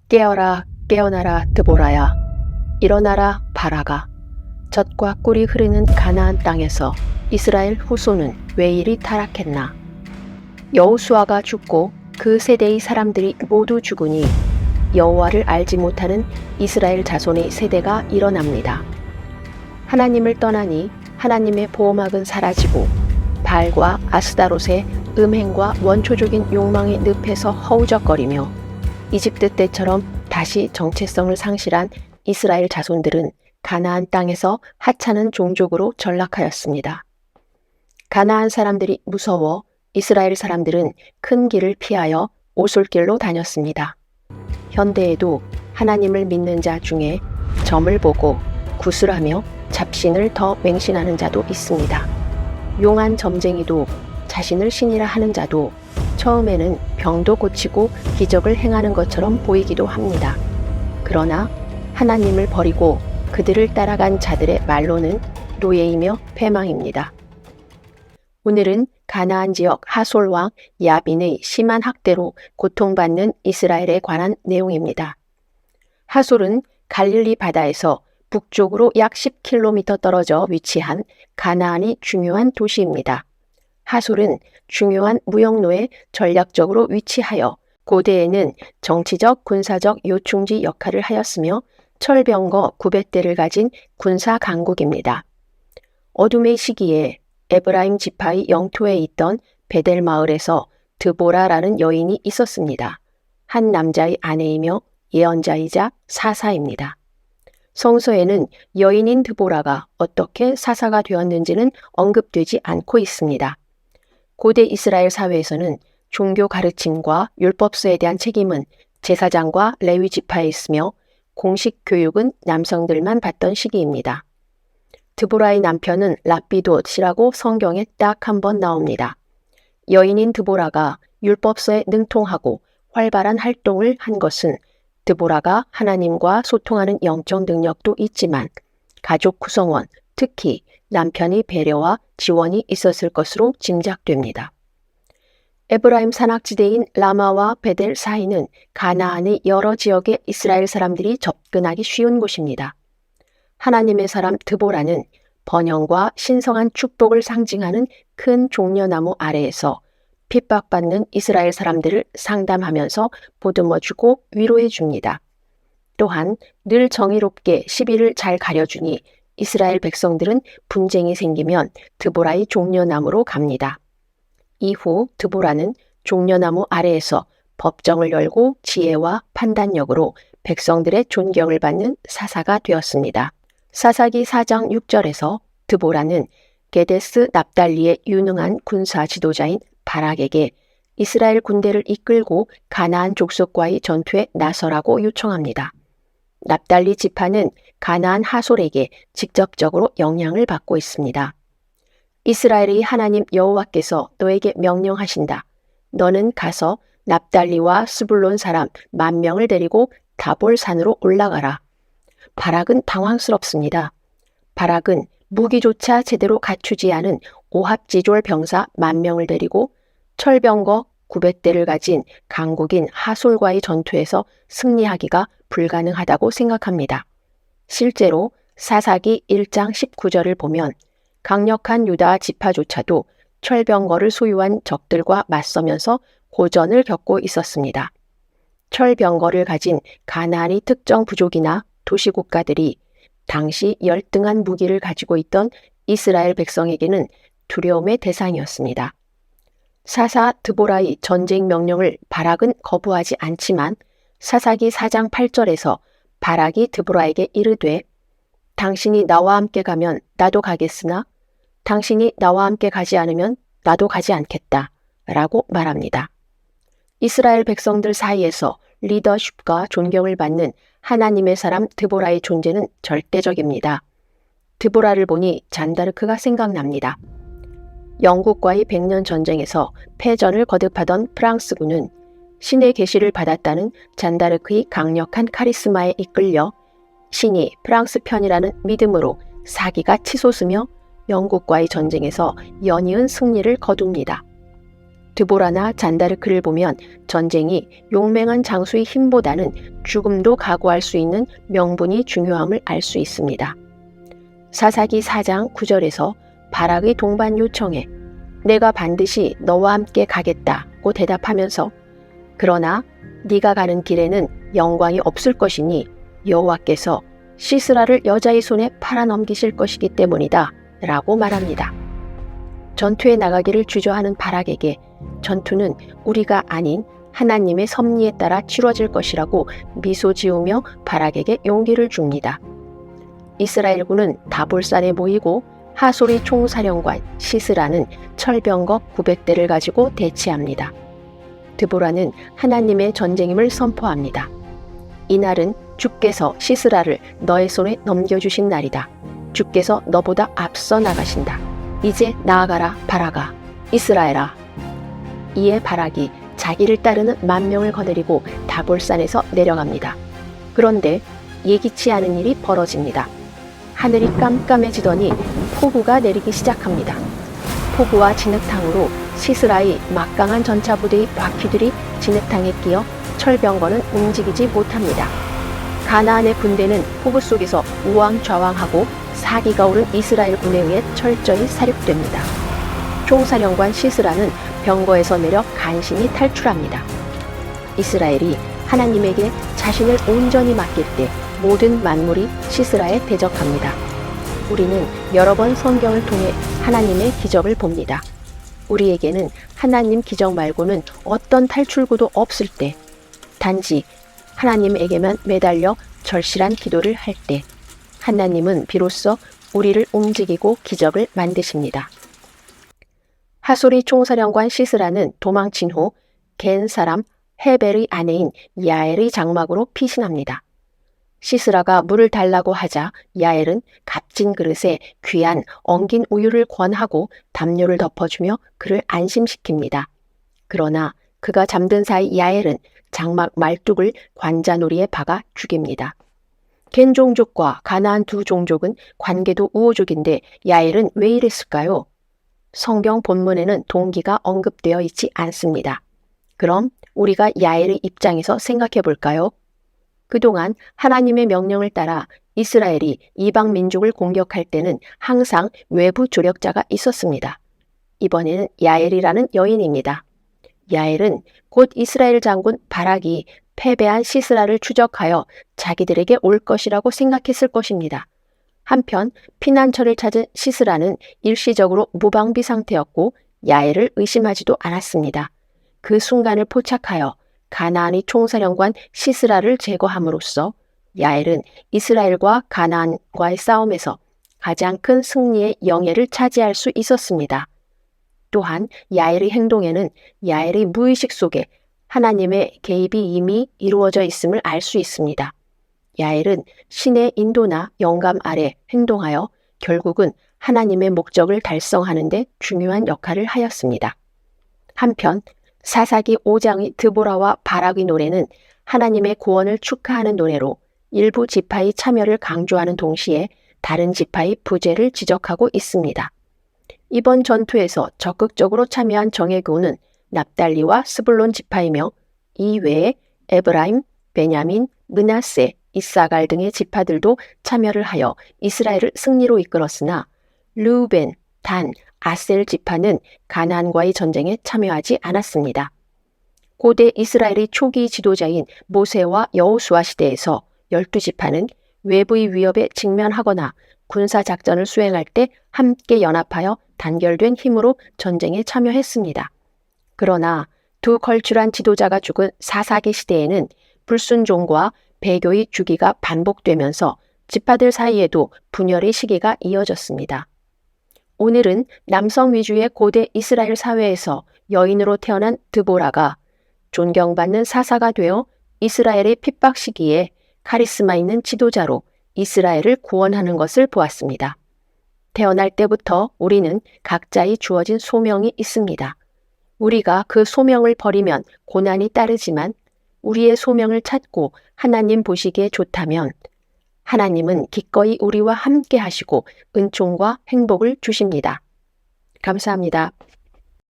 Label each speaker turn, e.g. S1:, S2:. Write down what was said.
S1: 깨어라, 깨어나라, 드보라야. 일어나라, 바라가. 젖과 꿀이 흐르는 가나안 땅에서 이스라엘 후손은 왜 이리 타락했나? 여호수아가 죽고 그 세대의 사람들이 모두 죽으니 여호와를 알지 못하는 이스라엘 자손의 세대가 일어납니다. 하나님을 떠나니 하나님의 보호막은 사라지고 바알과 아스다롯의 음행과 원초적인 욕망의 늪에서 허우적거리며 이집트 때처럼 다시 정체성을 상실한 이스라엘 자손들은 가나안 땅에서 하찮은 종족으로 전락하였습니다. 가나안 사람들이 무서워 이스라엘 사람들은 큰 길을 피하여 오솔길로 다녔습니다. 현대에도 하나님을 믿는 자 중에 점을 보고 구슬하며 잡신을 더 맹신하는 자도 있습니다. 용한 점쟁이도 자신을 신이라 하는 자도 처음에는 병도 고치고 기적을 행하는 것처럼 보이기도 합니다. 그러나 하나님을 버리고 그들을 따라간 자들의 말로는 노예이며 패망입니다. 오늘은 가나안 지역 하솔 왕 야빈의 심한 학대로 고통받는 이스라엘에 관한 내용입니다. 하솔은 갈릴리 바다에서 북쪽으로 약 10km 떨어져 위치한 가나안의 중요한 도시입니다. 하솔은 중요한 무역로에 전략적으로 위치하여 고대에는 정치적, 군사적 요충지 역할을 하였으며 철병거 900대를 가진 군사 강국입니다. 어둠의 시기에 에브라임 지파의 영토에 있던 베델 마을에서 드보라라는 여인이 있었습니다. 한 남자의 아내이며 예언자이자 사사입니다. 성서에는 여인인 드보라가 어떻게 사사가 되었는지는 언급되지 않고 있습니다. 고대 이스라엘 사회에서는 종교 가르침과 율법서에 대한 책임은 제사장과 레위 지파에 있으며 공식 교육은 남성들만 받던 시기입니다. 드보라의 남편은 라피돗이라고 성경에 딱 한 번 나옵니다. 여인인 드보라가 율법서에 능통하고 활발한 활동을 한 것은 드보라가 하나님과 소통하는 영적 능력도 있지만 가족 구성원, 특히 남편의 배려와 지원이 있었을 것으로 짐작됩니다. 에브라임 산악지대인 라마와 베델 사이는 가나안의 여러 지역의 이스라엘 사람들이 접근하기 쉬운 곳입니다. 하나님의 사람 드보라는 번영과 신성한 축복을 상징하는 큰 종려나무 아래에서 핍박받는 이스라엘 사람들을 상담하면서 보듬어주고 위로해줍니다. 또한 늘 정의롭게 시비를 잘 가려주니 이스라엘 백성들은 분쟁이 생기면 드보라의 종려나무로 갑니다. 이후 드보라는 종려나무 아래에서 법정을 열고 지혜와 판단력으로 백성들의 존경을 받는 사사가 되었습니다. 사사기 4장 6절에서 드보라는 게데스 납달리의 유능한 군사 지도자인 바락에게 이스라엘 군대를 이끌고 가나안 족속과의 전투에 나서라고 요청합니다. 납달리 지파는 가나안 하솔에게 직접적으로 영향을 받고 있습니다. 이스라엘의 하나님 여호와께서 너에게 명령하신다. 너는 가서 납달리와 스불론 사람 10,000명을 데리고 다볼산으로 올라가라. 바락은 당황스럽습니다. 바락은 무기조차 제대로 갖추지 않은 오합지졸 병사 10,000명을 데리고 철병거 900대를 가진 강국인 하솔과의 전투에서 승리하기가 불가능하다고 생각합니다. 실제로 사사기 1장 19절을 보면 강력한 유다 지파조차도 철병거를 소유한 적들과 맞서면서 고전을 겪고 있었습니다. 철병거를 가진 가나안의 특정 부족이나 도시국가들이 당시 열등한 무기를 가지고 있던 이스라엘 백성에게는 두려움의 대상이었습니다. 사사 드보라의 전쟁 명령을 바락은 거부하지 않지만 사사기 4장 8절에서 바락이 드보라에게 이르되 당신이 나와 함께 가면 나도 가겠으나 당신이 나와 함께 가지 않으면 나도 가지 않겠다 라고 말합니다. 이스라엘 백성들 사이에서 리더십과 존경을 받는 하나님의 사람 드보라의 존재는 절대적입니다. 드보라를 보니 잔다르크가 생각납니다. 영국과의 100년 전쟁에서 패전을 거듭하던 프랑스군은 신의 계시를 받았다는 잔다르크의 강력한 카리스마에 이끌려 신이 프랑스 편이라는 믿음으로 사기가 치솟으며 영국과의 전쟁에서 연이은 승리를 거둡니다. 드보라나 잔다르크를 보면 전쟁이 용맹한 장수의 힘보다는 죽음도 각오할 수 있는 명분이 중요함을 알 수 있습니다. 사사기 4장 9절에서 바락의 동반 요청에 내가 반드시 너와 함께 가겠다고 대답하면서 그러나 네가 가는 길에는 영광이 없을 것이니 여호와께서 시스라를 여자의 손에 팔아넘기실 것이기 때문이다 라고 말합니다. 전투에 나가기를 주저하는 바락에게 전투는 우리가 아닌 하나님의 섭리에 따라 치러질 것이라고 미소 지으며 바락에게 용기를 줍니다. 이스라엘군은 다볼산에 모이고 하솔의 총사령관 시스라는 철병거 900대를 가지고 대치합니다. 드보라는 하나님의 전쟁임을 선포합니다. 이날은 주께서 시스라를 너의 손에 넘겨주신 날이다. 주께서 너보다 앞서 나가신다. 이제 나아가라 바락아, 이스라엘아. 이에 바락이 자기를 따르는 10,000명을 거느리고 다볼산에서 내려갑니다. 그런데 예기치 않은 일이 벌어집니다. 하늘이 깜깜해지더니 폭우가 내리기 시작합니다. 폭우와 진흙탕으로 시스라의 막강한 전차부대의 바퀴들이 진흙탕에 끼어 철병거는 움직이지 못합니다. 가나안의 군대는 폭우 속에서 우왕좌왕하고 사기가 오른 이스라엘 군에 의해 철저히 사륙됩니다. 총사령관 시스라는 병거에서 내려 간신히 탈출합니다. 이스라엘이 하나님에게 자신을 온전히 맡길 때 모든 만물이 시스라에 대적합니다. 우리는 여러 번 성경을 통해 하나님의 기적을 봅니다. 우리에게는 하나님 기적 말고는 어떤 탈출구도 없을 때, 단지 하나님에게만 매달려 절실한 기도를 할 때, 하나님은 비로소 우리를 움직이고 기적을 만드십니다. 하솔의 총사령관 시스라는 도망친 후 겐 사람 헤벨의 아내인 야엘의 장막으로 피신합니다. 시스라가 물을 달라고 하자 야엘은 값진 그릇에 귀한 엉긴 우유를 권하고 담요를 덮어주며 그를 안심시킵니다. 그러나 그가 잠든 사이 야엘은 장막 말뚝을 관자놀이에 박아 죽입니다. 겐 종족과 가나안 두 종족은 관계도 우호적인데 야엘은 왜 이랬을까요? 성경 본문에는 동기가 언급되어 있지 않습니다. 그럼 우리가 야엘의 입장에서 생각해 볼까요? 그동안 하나님의 명령을 따라 이스라엘이 이방 민족을 공격할 때는 항상 외부 조력자가 있었습니다. 이번에는 야엘이라는 여인입니다. 야엘은 곧 이스라엘 장군 바락이 패배한 시스라를 추적하여 자기들에게 올 것이라고 생각했을 것입니다. 한편 피난처를 찾은 시스라는 일시적으로 무방비 상태였고 야엘을 의심하지도 않았습니다. 그 순간을 포착하여 가나안의 총사령관 시스라를 제거함으로써 야엘은 이스라엘과 가나안과의 싸움에서 가장 큰 승리의 영예를 차지할 수 있었습니다. 또한 야엘의 행동에는 야엘의 무의식 속에 하나님의 개입이 이미 이루어져 있음을 알 수 있습니다. 야엘은 신의 인도나 영감 아래 행동하여 결국은 하나님의 목적을 달성하는 데 중요한 역할을 하였습니다. 한편 사사기 5장의 드보라와 바락의 노래는 하나님의 구원을 축하하는 노래로 일부 지파의 참여를 강조하는 동시에 다른 지파의 부재를 지적하고 있습니다. 이번 전투에서 적극적으로 참여한 정예교는 납달리와 스불론 지파이며 이 외에 에브라임, 베냐민, 므낫세, 이사갈 등의 지파들도 참여를 하여 이스라엘을 승리로 이끌었으나 르우벤, 단, 아셀 지파는 가나안과의 전쟁에 참여하지 않았습니다. 고대 이스라엘의 초기 지도자인 모세와 여호수아 시대에서 12지파는 외부의 위협에 직면하거나 군사작전을 수행할 때 함께 연합하여 단결된 힘으로 전쟁에 참여했습니다. 그러나 두 걸출한 지도자가 죽은 사사기 시대에는 불순종과 배교의 주기가 반복되면서 지파들 사이에도 분열의 시기가 이어졌습니다. 오늘은 남성 위주의 고대 이스라엘 사회에서 여인으로 태어난 드보라가 존경받는 사사가 되어 이스라엘의 핍박 시기에 카리스마 있는 지도자로 이스라엘을 구원하는 것을 보았습니다. 태어날 때부터 우리는 각자의 주어진 소명이 있습니다. 우리가 그 소명을 버리면 고난이 따르지만 우리의 소명을 찾고 하나님 보시기에 좋다면 하나님은 기꺼이 우리와 함께 하시고 은총과 행복을 주십니다. 감사합니다.